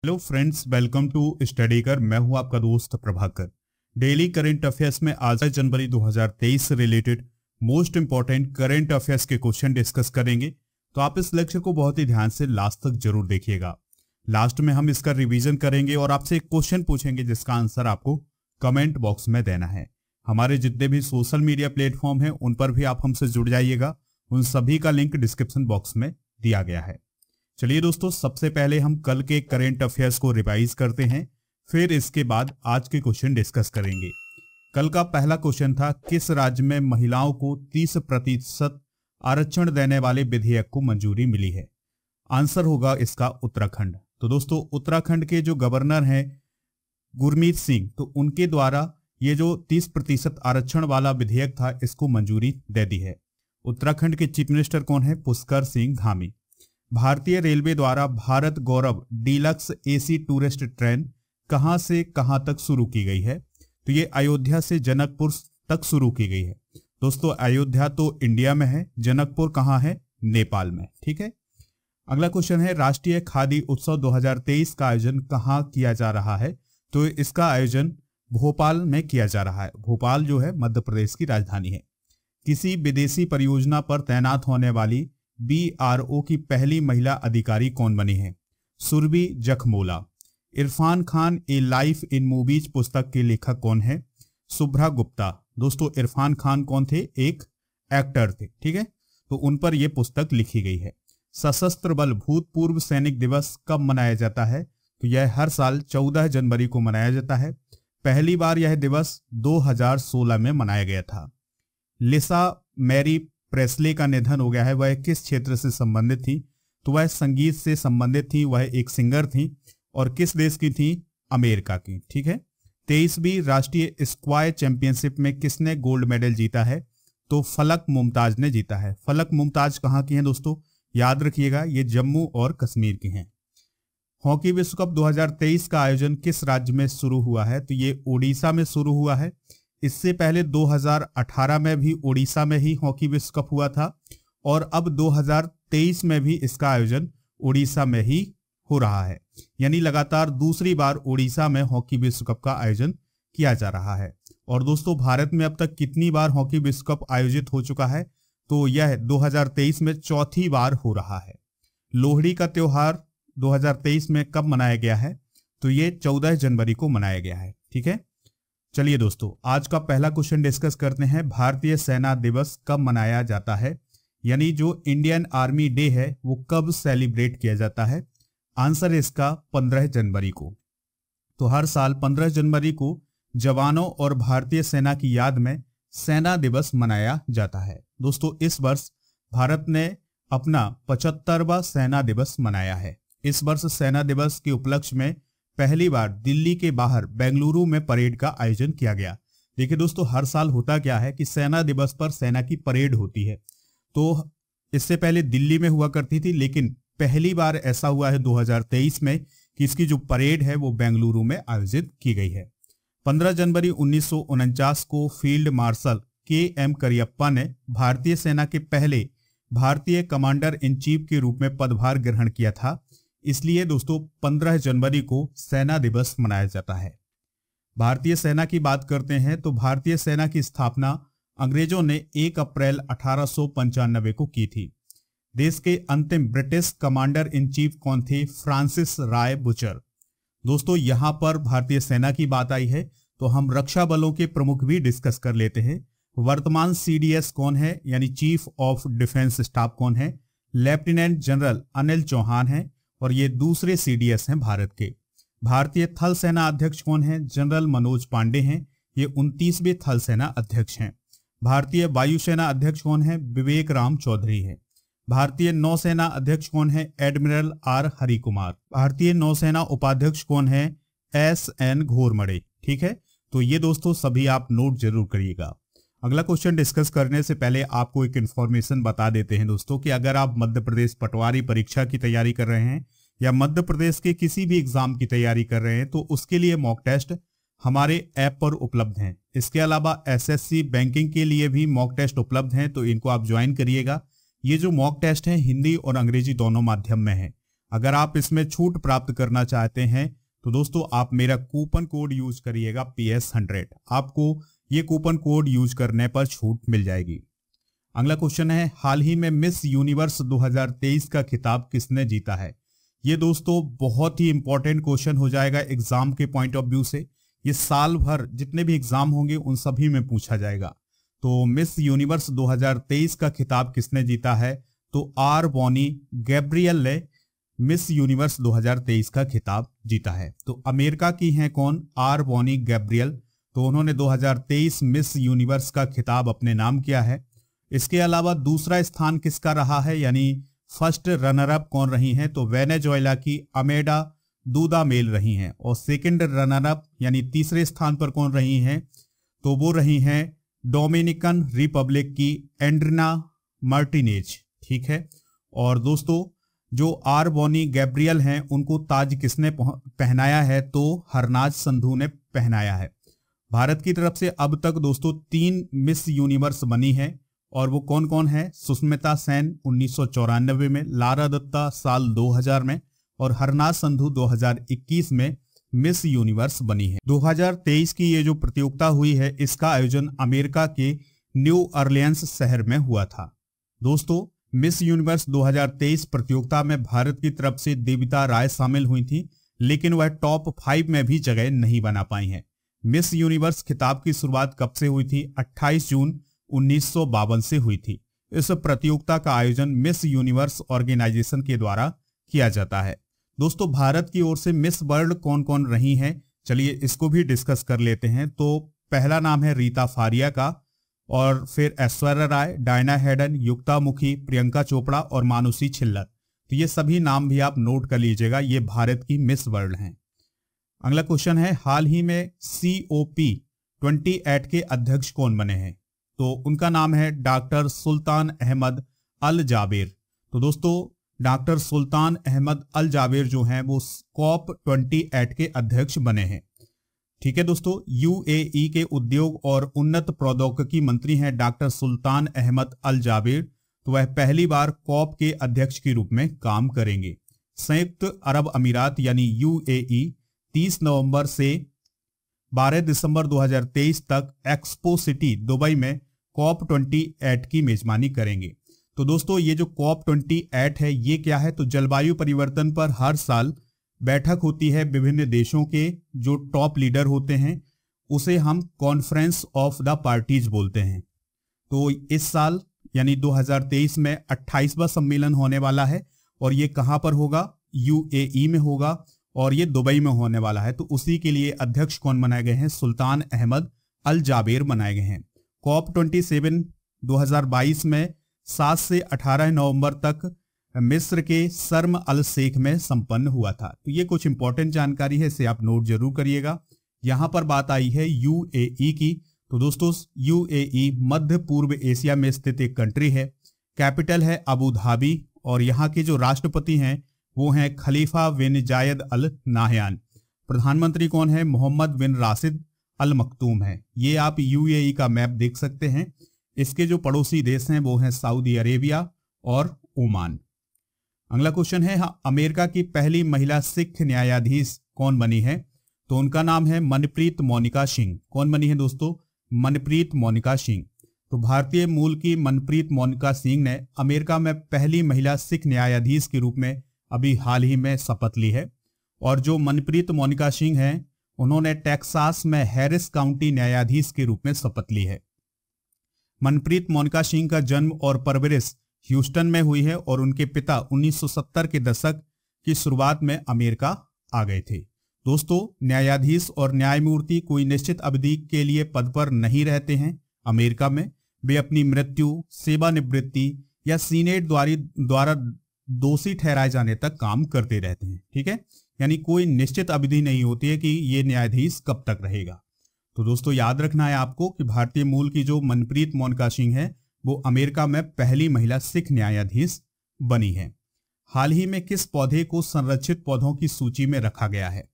Hello friends, welcome to study कर। मैं हूं आपका दोस्त प्रभाकर। डेली करंट अफेयर्स में आज जनवरी 2023 से related most important current affairs के क्वेश्चन डिस्कस करेंगे। तो आप इस लेक्चर को बहुत ही ध्यान से लास्ट तक जरूर देखिएगा। लास्ट में हम इसका रिवीजन करेंगे और आपसे एक क्वेश्चन पूछेंगे जिसका आंसर आपको कमेंट बॉक्स में देना है। हमारे जितने भी सोशल मीडिया प्लेटफॉर्म हैं उन पर भी आप हमसे जुड़ जाइएगा। उन सभी का लिंक डिस्क्रिप्शन बॉक्स में दिया गया है। चलिए दोस्तों, सबसे पहले हम कल के करंट अफेयर्स को रिवाइज करते हैं, फिर इसके बाद आज के क्वेश्चन डिस्कस करेंगे। कल का पहला क्वेश्चन था, किस राज्य में महिलाओं को 30% आरक्षण देने वाले विधेयक को मंजूरी मिली है? आंसर होगा इसका उत्तराखंड। तो दोस्तों, उत्तराखंड के जो गवर्नर हैं गुरमीत सिंह, तो उनके द्वारा ये जो 30% आरक्षण वाला विधेयक था इसको मंजूरी दे दी है। उत्तराखंड के चीफ मिनिस्टर कौन है? पुष्कर सिंह धामी। भारतीय रेलवे द्वारा भारत गौरव डीलक्स एसी टूरिस्ट ट्रेन कहां से कहां तक शुरू की गई है? तो ये अयोध्या से जनकपुर तक शुरू की गई है। दोस्तों, अयोध्या तो इंडिया में है, जनकपुर कहां है? नेपाल में। ठीक है। अगला क्वेश्चन है, राष्ट्रीय खादी उत्सव 2023 का आयोजन कहां किया जा रहा है? तो इसका आयोजन भोपाल में किया जा रहा है। भोपाल जो है मध्य प्रदेश की राजधानी है। किसी विदेशी परियोजना पर तैनात होने वाली BRO की पहली महिला अधिकारी कौन बनी है? Surabhi Jakhmola. Irfan Khan a life in movies पुस्तक के लेखक कौन है? शुभ्रा गुप्ता। दोस्तों, इरफान खान कौन थे? एक एक्टर थे। ठीक है, तो उन पर यह पुस्तक लिखी गई है। सशस्त्र बल भूतपूर्व सैनिक दिवस कब मनाया जाता है? तो यह हर साल 14 जनवरी को मनाया जाता है। पहली बार यह दिवस 2016 में मनाया गया था। लिसा मैरी प्रेस्ले का निधन हो गया है। वह किस क्षेत्र से संबंधित थी? तो वह संगीत से संबंधित थी। वह एक सिंगर थी और किस देश की थी? अमेरिका की। ठीक है। 23वीं राष्ट्रीय स्क्वाश चैंपियनशिप में किसने गोल्ड मेडल जीता है? तो फलक मुमताज ने जीता है। फलक मुमताज कहाँ की हैं दोस्तों? याद रखिएगा, ये जम्मू और कश्मीर की हैं। हॉकी विश्व कप 2023 का आयोजन किस राज्य में शुरू हुआ है? तो ये ओडिशा में शुरू हुआ है। इससे पहले 2018 में भी ओडिशा में ही हॉकी विश्व कप हुआ था और अब 2023 में भी इसका आयोजन ओडिशा में ही हो रहा है। यानी लगातार दूसरी बार ओडिशा में हॉकी विश्व कप का आयोजन किया जा रहा है। और दोस्तों, भारत में अब तक कितनी बार हॉकी विश्व कप आयोजित हो चुका है? तो यह 2023 में चौथी बार हो रहा है। लोहड़ी का त्योहार 2023 में कब मनाया गया है? तो ये 14 जनवरी को मनाया गया है। ठीक है। चलिए दोस्तों, आज का पहला क्वेश्चन डिस्कस करते हैं। भारतीय सेना दिवस कब मनाया जाता है? यानी जो इंडियन आर्मी डे है वो कब सेलिब्रेट किया जाता है? आंसर है इसका 15 जनवरी को। तो हर साल 15 जनवरी को जवानों और भारतीय सेना की याद में सेना दिवस मनाया जाता है। दोस्तों, इस वर्ष भारत ने अपना 75वां सेना दिवस मनाया है। इस वर्ष सेना दिवस के उपलक्ष्य में पहली बार दिल्ली के बाहर बेंगलुरु में परेड का आयोजन किया गया। देखिए दोस्तों, हर साल होता क्या है कि सेना दिवस पर सेना की परेड होती है। तो इससे पहले दिल्ली में हुआ करती थी, लेकिन पहली बार ऐसा हुआ है 2023 में कि इसकी जो परेड है वो बेंगलुरु में आयोजित की गई है। 15 जनवरी 1949 को फील्ड मार्शल KM करियप्पा ने भारतीय सेना के पहले भारतीय कमांडर इन चीफ के रूप में पदभार ग्रहण किया था। इसलिए दोस्तों 15 जनवरी को सेना दिवस मनाया जाता है। भारतीय सेना की बात करते हैं तो भारतीय सेना की स्थापना अंग्रेजों ने 1 अप्रैल 1895 को की थी। देश के अंतिम ब्रिटिश कमांडर इन चीफ कौन थे? फ्रांसिस राय बुचर। दोस्तों, यहां पर भारतीय सेना की बात आई है तो हम रक्षा बलों के प्रमुख भी डिस्कस कर लेते हैं। वर्तमान CDS कौन है? यानी चीफ ऑफ डिफेंस स्टाफ कौन है? लेफ्टिनेंट जनरल अनिल चौहान है और ये दूसरे CDS हैं भारत के। भारतीय थल सेना अध्यक्ष कौन है? जनरल मनोज पांडे हैं। ये 29वें थल सेना अध्यक्ष हैं। भारतीय वायुसेना अध्यक्ष कौन है? विवेक राम चौधरी है। भारतीय नौसेना अध्यक्ष कौन है? Admiral R Hari Kumar. भारतीय नौसेना उपाध्यक्ष कौन है? SN घोरमड़े। ठीक है, तो ये दोस्तों सभी आप नोट जरूर करिएगा। अगला क्वेश्चन डिस्कस करने से पहले आपको एक इन्फॉर्मेशन बता देते हैं दोस्तों कि अगर आप मध्य प्रदेश पटवारी परीक्षा की तैयारी कर रहे हैं या मध्य प्रदेश के किसी भी एग्जाम की तैयारी कर रहे हैं तो उसके लिए मॉक टेस्ट हमारे ऐप पर उपलब्ध हैं। इसके अलावा SSC बैंकिंग के लिए भी मॉक टेस्ट उपलब्ध हैं, तो इनको आप ज्वाइन करिएगा। ये जो मॉक टेस्ट हैं हिंदी और अंग्रेजी दोनों माध्यम में है। अगर आप इसमें छूट प्राप्त करना चाहते हैं तो दोस्तों आप मेरा कूपन कोड यूज करिएगा PS100, आपको ये कूपन कोड यूज करने पर छूट मिल जाएगी। अगला क्वेश्चन है, हाल ही में मिस यूनिवर्स 2023 का खिताब किसने जीता है? ये दोस्तों बहुत ही इंपॉर्टेंट क्वेश्चन हो जाएगा एग्जाम के पॉइंट ऑफ व्यू से। ये साल भर जितने भी एग्जाम होंगे उन सभी में पूछा जाएगा। तो मिस यूनिवर्स 2023 का खिताब किसने जीता है? तो आर बॉनी गैब्रियल ने मिस यूनिवर्स 2023 का खिताब जीता है। तो अमेरिका की हैं कौन? R Bonney Gabriel. तो उन्होंने 2023 मिस यूनिवर्स का खिताब अपने नाम किया है। इसके अलावा दूसरा स्थान किसका रहा है, यानी फर्स्ट रनर अप कौन रही हैं? तो वेनेजुएला की अमेडा दूदामेल रही हैं। और सेकंड रनर अप यानी तीसरे स्थान पर कौन रही हैं? तो वो रही हैं डोमिनिकन रिपब्लिक की एंड्रिना मार्टिनेज। ठीक है। और दोस्तों जो आर बॉनी गैब्रियल हैं उनको ताज किसने पहनाया है? तो हरनाज संधू ने पहनाया है। भारत की तरफ से अब तक दोस्तों 3 मिस यूनिवर्स बनी है और वो कौन कौन है? सुष्मिता सेन 1994 में, लारा दत्ता साल 2000 में और हरनाज संधू 2021 में मिस यूनिवर्स बनी है। 2023 की ये जो प्रतियोगिता हुई है इसका आयोजन अमेरिका के न्यू ऑरलियंस शहर में हुआ था। दोस्तों मिस यूनिवर्स 2023 प्रतियोगिता में भारत की तरफ से देविता राय शामिल हुई थी, लेकिन वह टॉप 5 में भी जगह नहीं बना पाई हैं। मिस यूनिवर्स खिताब की शुरुआत कब से हुई थी? 28 जून 1952 से हुई थी। इस प्रतियोगिता का आयोजन मिस यूनिवर्स ऑर्गेनाइजेशन के द्वारा किया जाता है। दोस्तों भारत की ओर से मिस वर्ल्ड कौन कौन रही हैं, चलिए इसको भी डिस्कस कर लेते हैं। तो पहला नाम है रीता फारिया का, और फिर ऐश्वर्या राय, डायना हेडन, युक्ता मुखी, प्रियंका चोपड़ा और मानुषी छिल्लर। तो ये सभी नाम भी आप नोट कर लीजिएगा, ये भारत की मिस वर्ल्ड हैं। अगला क्वेश्चन है, हाल ही में COP28 के अध्यक्ष कौन बने हैं? तो उनका नाम है डॉक्टर सुल्तान अहमद अल जाबेर। तो दोस्तों डॉक्टर सुल्तान अहमद अल जाबेर जो हैं वो COP28 के अध्यक्ष बने हैं। ठीक है दोस्तों, UAE के उद्योग और उन्नत प्रौद्योगिकी मंत्री हैं डॉक्टर सुल्तान अहमद अल जाबेर। तो वह पहली बार COP के अध्यक्ष के रूप में काम करेंगे। संयुक्त अरब अमीरात यानी UAE 30 नवंबर से 12 दिसंबर 2023 तक एक्सपो सिटी दुबई में COP28 की मेजबानी करेंगे। तो दोस्तों ये जो COP28 है ये क्या है? तो जलवायु परिवर्तन पर हर साल बैठक होती है विभिन्न देशों के जो टॉप लीडर होते हैं, उसे हम कॉन्फ्रेंस ऑफ द पार्टीज बोलते हैं। तो इस साल यानी 2023 में 28वां सम्मेलन होने वाला है और ये कहां पर होगा? UAE में होगा और ये दुबई में होने वाला है। तो उसी के लिए अध्यक्ष कौन बनाए गए हैं? सुल्तान अहमद अल जाबेर बनाए गए हैं। COP27 2022 में 7 से 18 नवंबर तक मिस्र के शर्म अल शेख में संपन्न हुआ था। तो ये कुछ इंपॉर्टेंट जानकारी है, इसे आप नोट जरूर करिएगा। यहां पर बात आई है UAE की। तो दोस्तों UAE मध्य पूर्व एशिया में स्थित एक कंट्री है। कैपिटल है अबू धाबी और यहाँ के जो राष्ट्रपति हैं वो हैं खलीफा बिन जायद अल नाहयान। प्रधानमंत्री कौन है? मोहम्मद बिन राशिद अल मखतूम है। ये आप UAE का मैप देख सकते हैं। इसके जो पड़ोसी देश हैं वो हैं सऊदी अरेबिया और ओमान। अगला क्वेश्चन है, अमेरिका की पहली महिला सिख न्यायाधीश कौन बनी है? तो उनका नाम है मनप्रीत मोनिका सिंह। कौन बनी है दोस्तों? मनप्रीत मोनिका सिंह। तो भारतीय मूल की मनप्रीत मोनिका सिंह ने अमेरिका में पहली महिला सिख न्यायाधीश के रूप में अभी हाल ही में शपथ ली है। और जो मनप्रीत मोनिका सिंह हैं उन्होंने टेक्सास में हैरिस काउंटी न्यायाधीश के रूप में शपथ ली है। मनप्रीत मोनिका सिंह का जन्म और परवरिश ह्यूस्टन में हुई है और उनके पिता 1970 के दशक की शुरुआत में अमेरिका आ गए थे। दोस्तों द्यायाधीश और न्यायमूर्ति कोई निश्चित अवधि के लिए पद पर नहीं रहते हैं अमेरिका में। वे अपनी मृत्यु, सेवानिवृत्ति या सीनेट द्वारा दोषी ठहराए जाने तक काम करते रहते हैं। ठीक है, यानी कोई निश्चित अवधि नहीं होती है कि ये न्यायाधीश कब तक रहेगा। तो दोस्तों याद रखना है आपको कि भारतीय मूल की जो मनप्रीत मोनिका सिंह है वो अमेरिका में पहली महिला सिख न्यायाधीश बनी है। हाल ही में किस पौधे को संरक्षित पौधों की सूची में रखा गया है?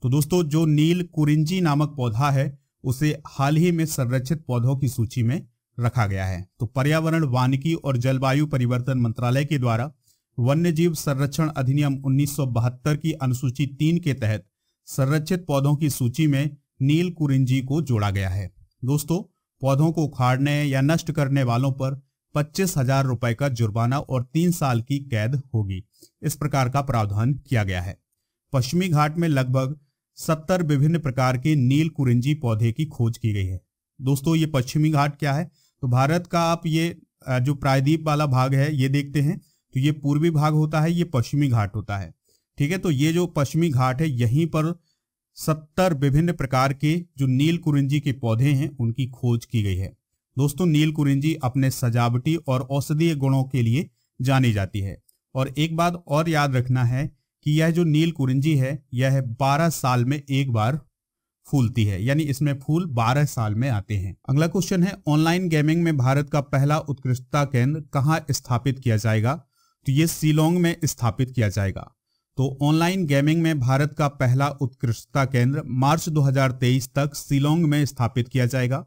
तो दोस्तों जो नील कुरिंजी नामक पौधा है उसे हाल ही में संरक्षित पौधों की सूची में रखा गया है। तो पर्यावरण, वानिकी और जलवायु परिवर्तन मंत्रालय के द्वारा वन्यजीव संरक्षण अधिनियम 1972 की अनुसूची 3 के तहत संरक्षित पौधों की सूची में नील कुरिंजी को जोड़ा गया है। दोस्तों, पौधों को उखाड़ने या नष्ट करने वालों पर 25,000 रुपए का जुर्माना और 3 साल की कैद होगी। इस प्रकार का प्रावधान किया गया है। पश्चिमी घाट में लगभग 70 विभिन्न प्रकार के नील कुरिंजी पौधे की खोज की गई है। दोस्तों, ये पश्चिमी घाट क्या है? तो भारत का आप ये जो प्रायद्वीप वाला भाग है ये देखते हैं तो ये पूर्वी भाग होता है, ये पश्चिमी घाट होता है। ठीक है, तो ये जो पश्चिमी घाट है यहीं पर 70 विभिन्न प्रकार के जो नील कुरिंजी के पौधे हैं उनकी खोज की गई है। दोस्तों, नील कुरिंजी अपने सजावटी और औषधीय गुणों के लिए जानी जाती है। और एक बात और याद रखना है कि यह जो नील कुरिंजी है यह 12 साल में एक बार फूलती है, यानी इसमें फूल 12 साल में आते हैं। अगला क्वेश्चन है, ऑनलाइन गेमिंग में भारत का पहला उत्कृष्टता केंद्र कहां स्थापित किया जाएगा? तो ये शिलोंग में स्थापित किया जाएगा। तो ऑनलाइन गेमिंग में भारत का पहला उत्कृष्टता केंद्र मार्च 2023 तक शिलोंग में स्थापित किया जाएगा।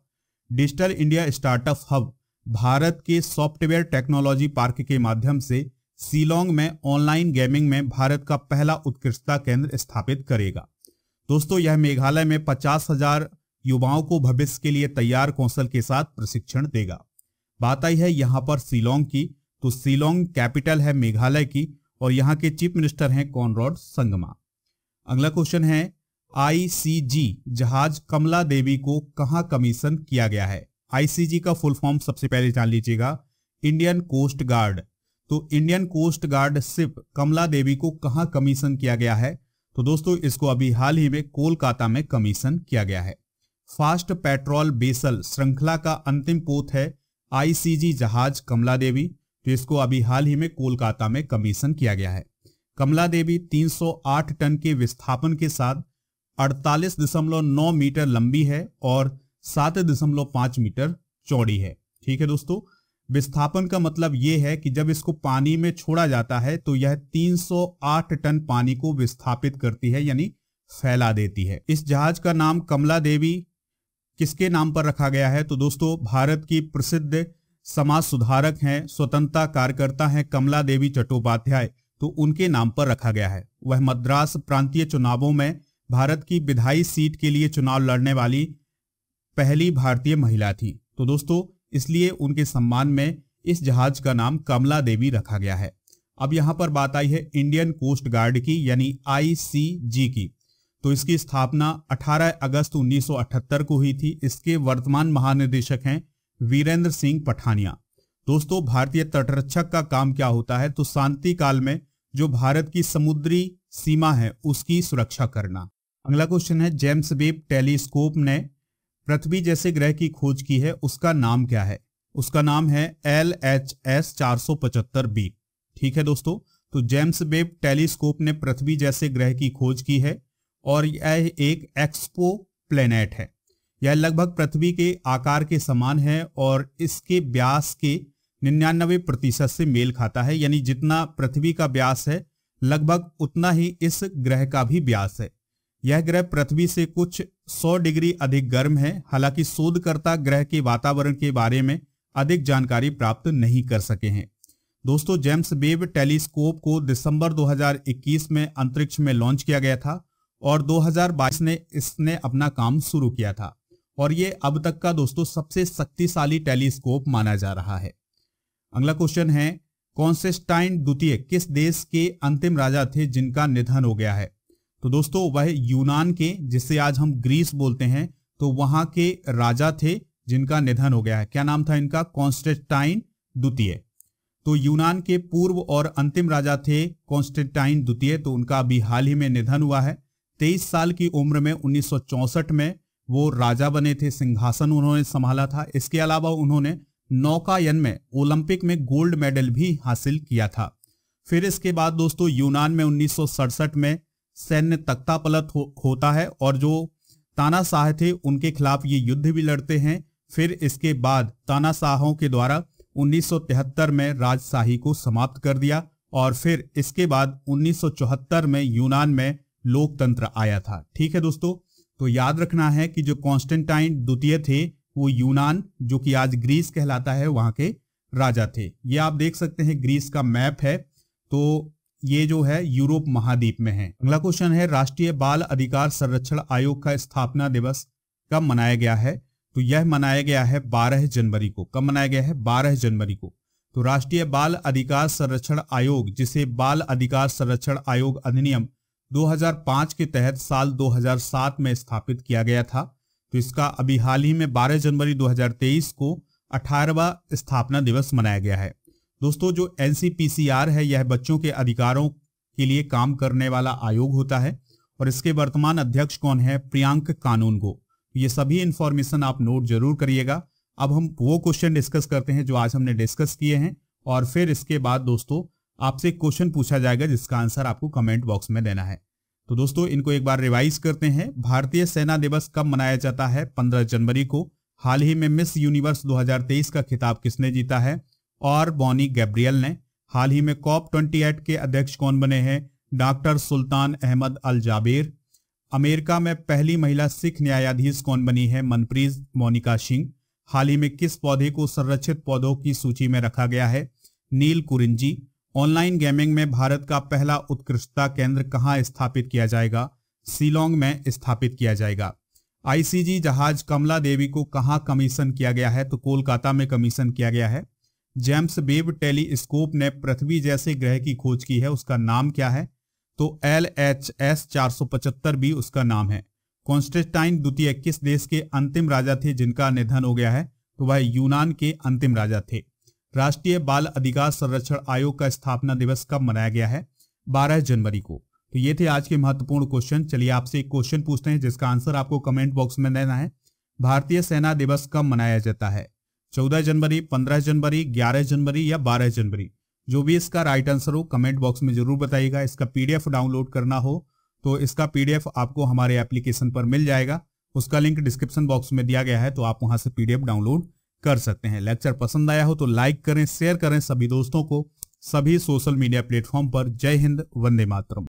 Digital India startup hub Bharat के सॉफ्टवेयर टेक्नोलॉजी पार्क के माध्यम से शिलोंग में ऑनलाइन गेमिंग में भारत का पहला उत्कृष्टता केंद्र स्थापित करेगा। दोस्तों, यह मेघालय में 50,000 युवाओं को भविष्य के लिए तैयार कौशल के साथ प्रशिक्षण देगा। बात आई है यहाँ पर शिलोंग की, तो शिलोंग कैपिटल है मेघालय की और यहाँ के चीफ मिनिस्टर हैं कॉनराड संगमा। अगला क्वेश्चन है, आईसीजी जहाज कमला देवी को कहां कमीशन किया गया है? आईसीजी का फुल फॉर्म सबसे पहले जान लीजिएगा, इंडियन कोस्ट गार्ड। तो इंडियन कोस्ट गार्ड शिप कमला देवी को कहां कमीशन किया गया है? तो दोस्तों, इसको अभी हाल ही में कोलकाता में कमीशन किया गया है। फास्ट पेट्रोल बेसल श्रृंखला का अंतिम पोत है आईसीजी जहाज कमला देवी, तो इसको अभी हाल ही में कोलकाता में कमीशन किया गया है। कमला देवी 308 टन के विस्थापन के साथ 48.9 मीटर लंबी है और 7.5 मीटर चौड़ी है। ठीक है दोस्तों, विस्थापन का मतलब यह है कि जब इसको पानी में छोड़ा जाता है तो यह 308 टन पानी को विस्थापित करती है, यानी फैला देती है। इस जहाज का नाम कमला देवी किसके नाम पर रखा गया है? तो दोस्तों, भारत की प्रसिद्ध समाज सुधारक हैं, स्वतंत्रता कार्यकर्ता हैं कमला देवी चट्टोपाध्याय, तो उनके नाम पर रखा गया है। वह मद्रास प्रांतीय चुनावों में भारत की विधायी सीट के लिए चुनाव लड़ने वाली पहली भारतीय महिला थी। तो दोस्तों, इसलिए उनके सम्मान में इस जहाज का नाम कमला देवी रखा गया है। अब यहां पर बात आई है इंडियन कोस्ट गार्ड की, यानी आईसीजी की। तो इसकी स्थापना 18 अगस्त 1978 को हुई थी। इसके वर्तमान महानिदेशक हैं वीरेंद्र सिंह पठानिया। दोस्तों, भारतीय तटरक्षक का काम क्या होता है? तो शांति काल में जो भारत की समुद्री सीमा है उसकी सुरक्षा करना। अगला क्वेश्चन है, जेम्स वेब टेलीस्कोप ने पृथ्वी जैसे ग्रह की खोज की है, उसका नाम क्या है? उसका नाम है LHS 475b। ठीक है दोस्तों, तो जेम्स वेब टेलीस्कोप ने पृथ्वी जैसे ग्रह की खोज की है और यह एक एक्सपो प्लेनेट है। यह लगभग पृथ्वी के आकार के समान है और इसके व्यास के 99% से मेल खाता है, यानी जितना पृथ्वी का व्यास है लगभग उतना ही इस ग्रह का भी व्यास है। यह ग्रह पृथ्वी से कुछ 100 डिग्री अधिक गर्म है। हालांकि शोधकर्ता ग्रह के वातावरण के बारे में अधिक जानकारी प्राप्त नहीं कर सके हैं। दोस्तों, जेम्स वेब टेलीस्कोप को दिसंबर 2021 में अंतरिक्ष में लॉन्च किया गया था और 2022 में इसने अपना काम शुरू किया था और ये अब तक का दोस्तों सबसे शक्तिशाली टेलीस्कोप माना जा रहा है। अगला क्वेश्चन है, कॉन्स्टेंटाइन द्वितीय किस देश के अंतिम राजा थे जिनका निधन हो गया है? तो दोस्तों, वह यूनान के, जिसे आज हम ग्रीस बोलते हैं, तो वहां के राजा थे जिनका निधन हो गया है। क्या नाम था इनका? कॉन्स्टेंटाइन द्वितीय। तो यूनान के पूर्व और अंतिम राजा थे कॉन्स्टेंटाइन द्वितीय, तो उनका अभी हाल ही में निधन हुआ है। 23 साल की उम्र में 1964 में वो राजा बने थे, सिंहासन उन्होंने संभाला था। इसके अलावा उन्होंने नौकायन में ओलंपिक में गोल्ड मेडल भी हासिल किया था। फिर इसके बाद दोस्तों यूनान में 1967 में सैन्य तख्तापलट होता है और जो तानाशाह थे उनके खिलाफ ये युद्ध भी लड़ते हैं। फिर इसके बाद तानाशाहों के द्वारा 1973 में राजशाही को समाप्त कर दिया और फिर इसके बाद 1974 में यूनान में लोकतंत्र आया था। ठीक है दोस्तों, तो याद रखना है कि जो कॉन्स्टेंटाइन द्वितीय थे वो यूनान, जो कि आज ग्रीस कहलाता है, वहां के राजा थे। ये आप देख सकते हैं ग्रीस का मैप है। तो ये जो है यूरोप महाद्वीप में है। अगला क्वेश्चन है राष्ट्रीय बाल अधिकार संरक्षण आयोग का स्थापना दिवस कब मनाया गया है? तो यह मनाया गया है 12 जनवरी को। कब मनाया गया है? 12 जनवरी को। तो राष्ट्रीय बाल अधिकार संरक्षण आयोग, जिसे बाल अधिकार संरक्षण आयोग अधिनियम 2005 के तहत साल 2007 में स्थापित किया गया था, तो इसका अभी हाल ही में 12 जनवरी 2023 को 18वां स्थापना दिवस मनाया गया है। दोस्तों, जो NCPCR है यह बच्चों के अधिकारों के लिए काम करने वाला आयोग होता है और इसके वर्तमान अध्यक्ष कौन है? प्रियांक कानूनगो। ये सभी इंफॉर्मेशन आप नोट जरूर करिएगा। अब हम वो क्वेश्चन डिस्कस करते हैं जो आज हमने डिस्कस किए हैं और फिर इसके बाद दोस्तों आपसे क्वेश्चन पूछा जाएगा जिसका आंसर आपको कमेंट बॉक्स में देना है। तो दोस्तों इनको एक बार रिवाइज करते हैं। भारतीय सेना दिवस कब मनाया जाता है? 15 जनवरी को। हाल ही में मिस यूनिवर्स 2023 का खिताब किसने जीता है? और बॉनी गैब्रियल ने। हाल ही में COP28 के अध्यक्ष कौन बने हैं? डॉक्टर सुल्तान अहमद अल जाबेर। अमेरिका में पहली महिला सिख न्यायाधीश कौन बनी है? मनप्रीत मोनिका सिंह। हाल ही में किस पौधे को संरक्षित पौधों की सूची में रखा गया है? नील कुरिंजी। ऑनलाइन गेमिंग में भारत का पहला उत्कृष्टता केंद्र कहां स्थापित किया जाएगा? शिलोंग में स्थापित किया जाएगा। ICG जहाज कमला देवी को कहां कमीशन किया गया है? तो कोलकाता में कमीशन किया गया है। जेम्स वेब टेलीस्कोप ने पृथ्वी जैसे ग्रह की खोज की है, उसका नाम क्या है? तो LHS 475 भी उसका नाम है। कॉन्स्टेंटाइन द्वितीय किस देश के अंतिम राजा थे जिनका निधन हो गया है? तो वह यूनान के अंतिम राजा थे। राष्ट्रीय बाल अधिकार संरक्षण आयोग का स्थापना दिवस कब मनाया गया है? 12 जनवरी को। तो ये थे आज के महत्वपूर्ण क्वेश्चन। चलिए आपसे एक क्वेश्चन पूछते हैं जिसका आंसर आपको कमेंट बॉक्स में देना है। भारतीय सेना दिवस कब मनाया जाता है? 14 जनवरी, 15 जनवरी, 11 जनवरी या 12 जनवरी? जो भी इसका राइट आंसर हो कमेंट बॉक्स में जरूर बताइएगा। इसका PDF डाउनलोड करना हो तो इसका PDF आपको हमारे एप्लीकेशन पर मिल जाएगा। उसका लिंक डिस्क्रिप्शन बॉक्स में दिया गया है, तो आप वहां से PDF डाउनलोड कर सकते हैं। लेक्चर पसंद आया हो तो लाइक करें, शेयर करें सभी दोस्तों को, सभी सोशल मीडिया प्लेटफॉर्म पर। जय हिंद, वंदे मातरम।